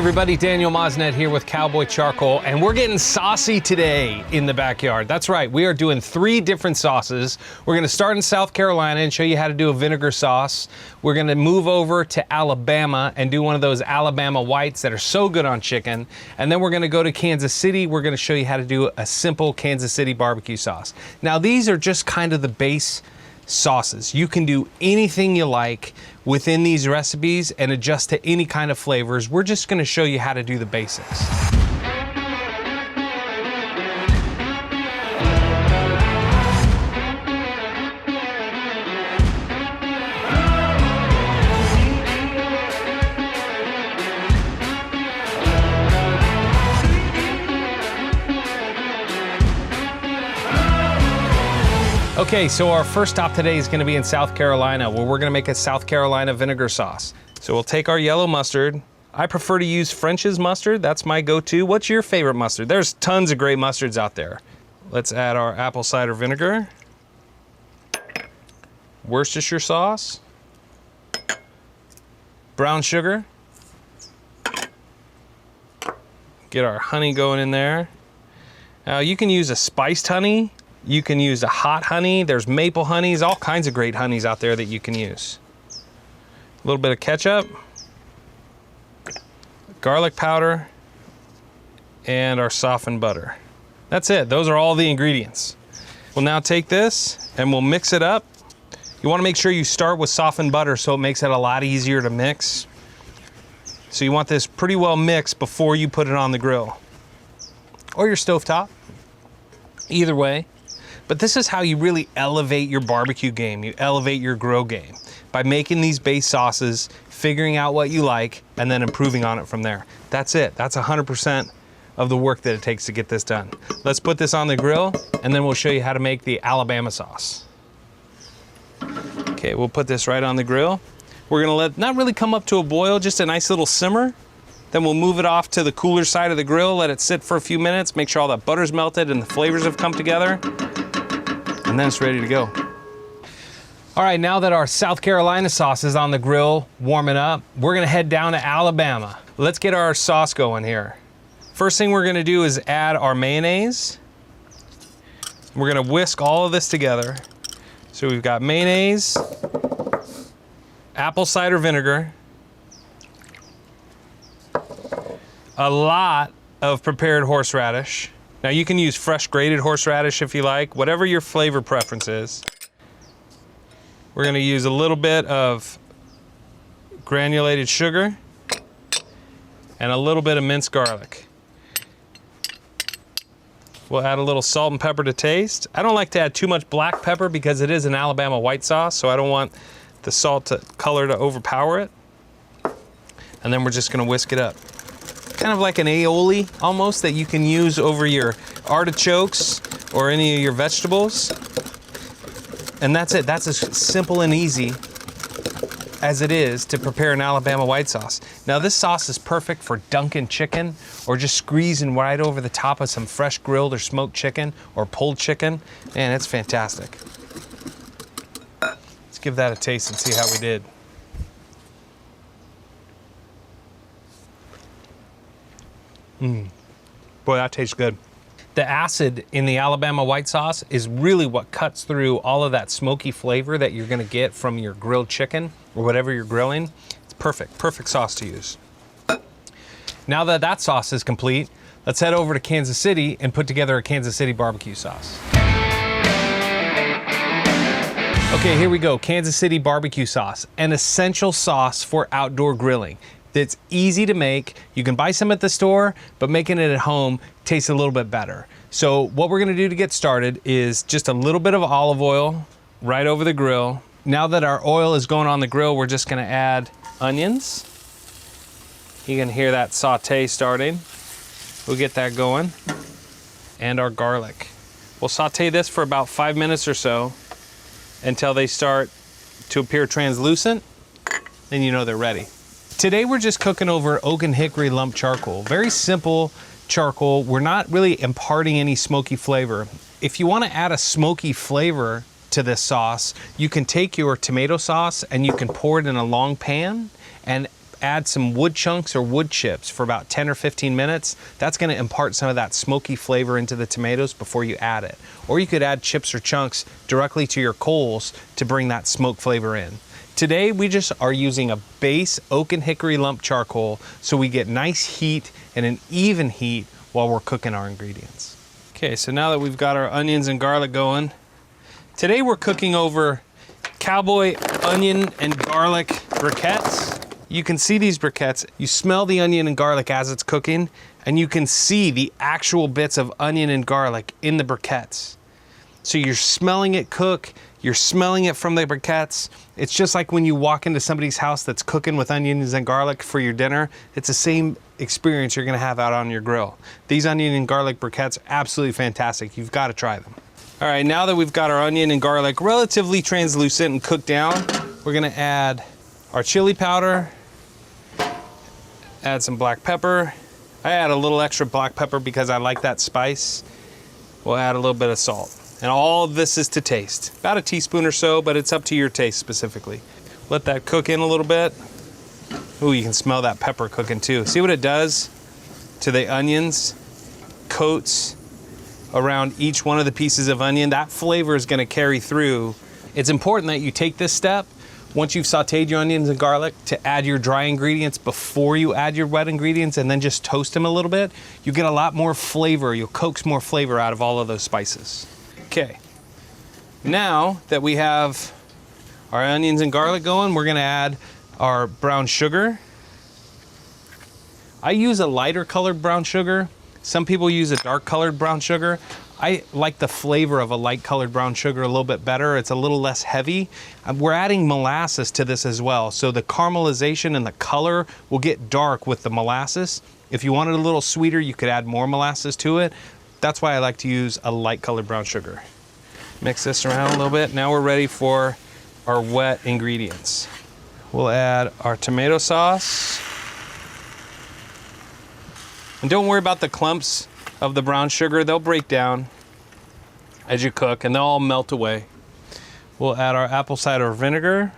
everybody, Daniel Mosnet here with Cowboy Charcoal, and we're getting saucy today in the backyard. That's right, we are doing 3 different sauces. We're gonna start in South Carolina and show you how to do a vinegar sauce. We're gonna move over to Alabama and do one of those Alabama whites that are so good on chicken. And then we're gonna go to Kansas City. We're gonna show you how to do a simple Kansas City barbecue sauce. Now, these are just kind of the base sauces. You can do anything you like within these recipes and adjust to any kind of flavors. We're just going to show you how to do the basics. Okay, so our first stop today is gonna be in South Carolina, where we're gonna make a South Carolina vinegar sauce. So we'll take our yellow mustard. I prefer to use French's mustard, that's my go-to. What's your favorite mustard? There's tons of great mustards out there. Let's add our apple cider vinegar, Worcestershire sauce, brown sugar, get our honey going in there. Now you can use a spiced honey, you can use a hot honey, there's maple honeys, all kinds of great honeys out there that you can use. A little bit of ketchup, garlic powder, and our softened butter. That's it, those are all the ingredients. We'll now take this and we'll mix it up. You wanna make sure you start with softened butter so it makes it a lot easier to mix. So you want this pretty well mixed before you put it on the grill. Or your stovetop, either way. But this is how you really elevate your barbecue game, you elevate your grill game, by making these base sauces, figuring out what you like, and then improving on it from there. That's it, that's 100% of the work that it takes to get this done. Let's put this on the grill, and then we'll show you how to make the Alabama sauce. Okay, we'll put this right on the grill. We're gonna let, not really come up to a boil, just a nice little simmer. Then we'll move it off to the cooler side of the grill, let it sit for a few minutes, make sure all that butter's melted and the flavors have come together. And then it's ready to go. All right, now that our South Carolina sauce is on the grill, warming up, we're gonna head down to Alabama. Let's get our sauce going here. First thing we're gonna do is add our mayonnaise. We're gonna whisk all of this together. So we've got mayonnaise, apple cider vinegar, a lot of prepared horseradish. Now you can use fresh grated horseradish if you like, whatever your flavor preference is. We're gonna use a little bit of granulated sugar and a little bit of minced garlic. We'll add a little salt and pepper to taste. I don't like to add too much black pepper because it is an Alabama white sauce, so I don't want the salt color to overpower it. And then we're just gonna whisk it up. Kind of like an aioli almost that you can use over your artichokes or any of your vegetables. And that's it, that's as simple and easy as it is to prepare an Alabama white sauce. Now this sauce is perfect for dunking chicken or just squeezing right over the top of some fresh grilled or smoked chicken or pulled chicken. Man, it's fantastic. Let's give that a taste and see how we did. Boy, that tastes good. The acid in the Alabama white sauce is really what cuts through all of that smoky flavor that you're gonna get from your grilled chicken or whatever you're grilling. It's perfect, perfect sauce to use. Now that that sauce is complete, let's head over to Kansas City and put together a Kansas City barbecue sauce. Okay, here we go, Kansas City barbecue sauce, an essential sauce for outdoor grilling. It's easy to make. You can buy some at the store, but making it at home tastes a little bit better. So what we're gonna do to get started is just a little bit of olive oil right over the grill. Now that our oil is going on the grill, we're just gonna add onions. You can hear that saute starting. We'll get that going. And our garlic. We'll saute this for about 5 minutes or so until they start to appear translucent. Then you know they're ready. Today we're just cooking over oak and hickory lump charcoal. Very simple charcoal. We're not really imparting any smoky flavor. If you want to add a smoky flavor to this sauce, you can take your tomato sauce and you can pour it in a long pan and add some wood chunks or wood chips for about 10 or 15 minutes. That's gonna impart some of that smoky flavor into the tomatoes before you add it. Or you could add chips or chunks directly to your coals to bring that smoke flavor in. Today, we just are using a base oak and hickory lump charcoal so we get nice heat and an even heat while we're cooking our ingredients. Okay, so now that we've got our onions and garlic going, today we're cooking over Cowboy onion and garlic briquettes. You can see these briquettes. You smell the onion and garlic as it's cooking, and you can see the actual bits of onion and garlic in the briquettes. So you're smelling it cook, you're smelling it from the briquettes. It's just like when you walk into somebody's house that's cooking with onions and garlic for your dinner. It's the same experience you're gonna have out on your grill. These onion and garlic briquettes, absolutely fantastic. You've gotta try them. All right, now that we've got our onion and garlic relatively translucent and cooked down, we're gonna add our chili powder, add some black pepper. I add a little extra black pepper because I like that spice. We'll add a little bit of salt. And all of this is to taste. About a teaspoon or so, but it's up to your taste specifically. Let that cook in a little bit. Ooh, you can smell that pepper cooking too. See what it does to the onions? Coats around each one of the pieces of onion. That flavor is gonna carry through. It's important that you take this step once you've sauteed your onions and garlic to add your dry ingredients before you add your wet ingredients, and then just toast them a little bit. You get a lot more flavor. You'll coax more flavor out of all of those spices. Okay, now that we have our onions and garlic going, we're gonna add our brown sugar. I use a lighter colored brown sugar. Some people use a dark colored brown sugar. I like the flavor of a light colored brown sugar a little bit better. It's a little less heavy. We're adding molasses to this as well. So the caramelization and the color will get dark with the molasses. If you wanted a little sweeter, you could add more molasses to it. That's why I like to use a light colored brown sugar. Mix this around a little bit. Now we're ready for our wet ingredients. We'll add our tomato sauce. And don't worry about the clumps of the brown sugar. They'll break down as you cook and they'll all melt away. We'll add our apple cider vinegar,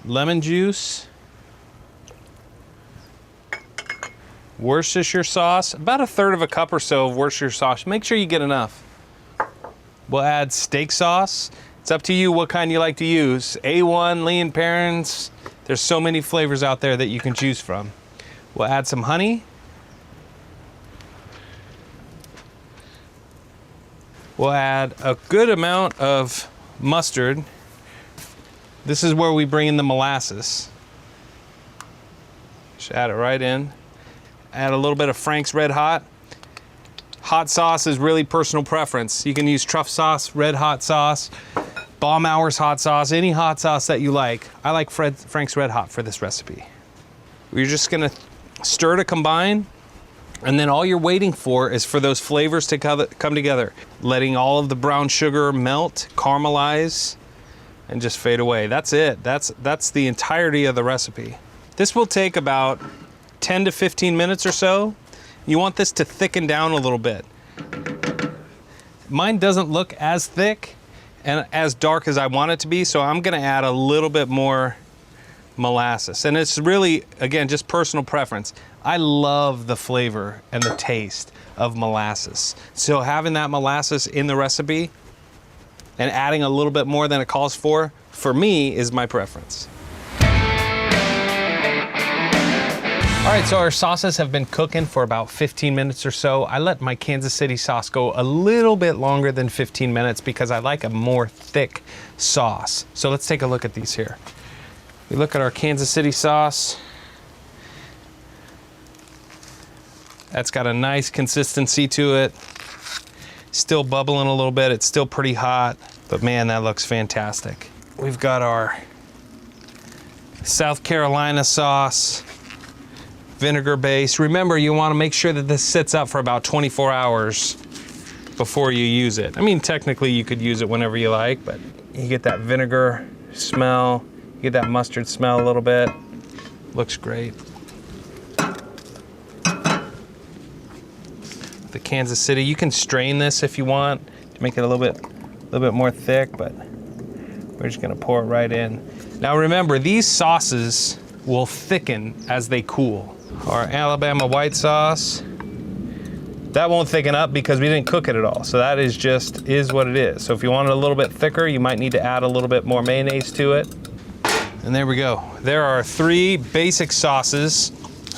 lemon juice, Worcestershire sauce, about 1/3 of a cup or so of Worcestershire sauce. Make sure you get enough. We'll add steak sauce. It's up to you what kind you like to use. A1, Lee & Perrins. There's so many flavors out there that you can choose from. We'll add some honey. We'll add a good amount of mustard. This is where we bring in the molasses. Just add it right in. Add a little bit of Frank's Red Hot. Hot sauce is really personal preference. You can use truff sauce, red hot sauce, Baumauer's hot sauce, any hot sauce that you like. I like Frank's Red Hot for this recipe. We're just gonna stir to combine, and then all you're waiting for is for those flavors to come together. Letting all of the brown sugar melt, caramelize, and just fade away. That's it. That's the entirety of the recipe. This will take about 10 to 15 minutes or so. You want this to thicken down a little bit. Mine doesn't look as thick and as dark as I want it to be, so I'm gonna add a little bit more molasses. And it's really, again, just personal preference. I love the flavor and the taste of molasses. So having that molasses in the recipe and adding a little bit more than it calls for me, is my preference. All right, so our sauces have been cooking for about 15 minutes or so. I let my Kansas City sauce go a little bit longer than 15 minutes because I like a more thick sauce. So let's take a look at these here. We look at our Kansas City sauce. That's got a nice consistency to it. Still bubbling a little bit. It's still pretty hot, but man, that looks fantastic. We've got our South Carolina sauce, vinegar base. Remember, you want to make sure that this sits up for about 24 hours before you use it. I mean, technically you could use it whenever you like, but you get that vinegar smell, you get that mustard smell a little bit. Looks great. The Kansas City, you can strain this if you want to make it a little bit more thick, but we're just gonna pour it right in. Now remember, these sauces will thicken as they cool. Our Alabama white sauce, that won't thicken up because we didn't cook it at all. So that is what it is. So if you want it a little bit thicker, you might need to add a little bit more mayonnaise to it. And there we go. There are 3 basic sauces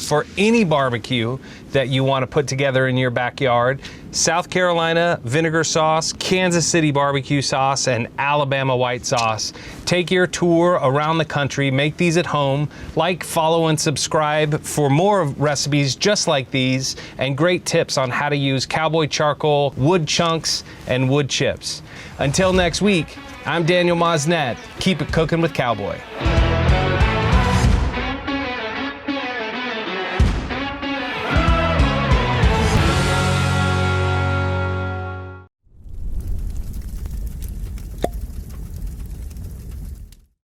for any barbecue that you want to put together in your backyard. South Carolina vinegar sauce, Kansas City barbecue sauce, and Alabama white sauce. Take your tour around the country, make these at home, like, follow, and subscribe for more recipes just like these and great tips on how to use Cowboy Charcoal, wood chunks, and wood chips. Until next week, I'm Daniel Mosnet. Keep it cooking with Cowboy.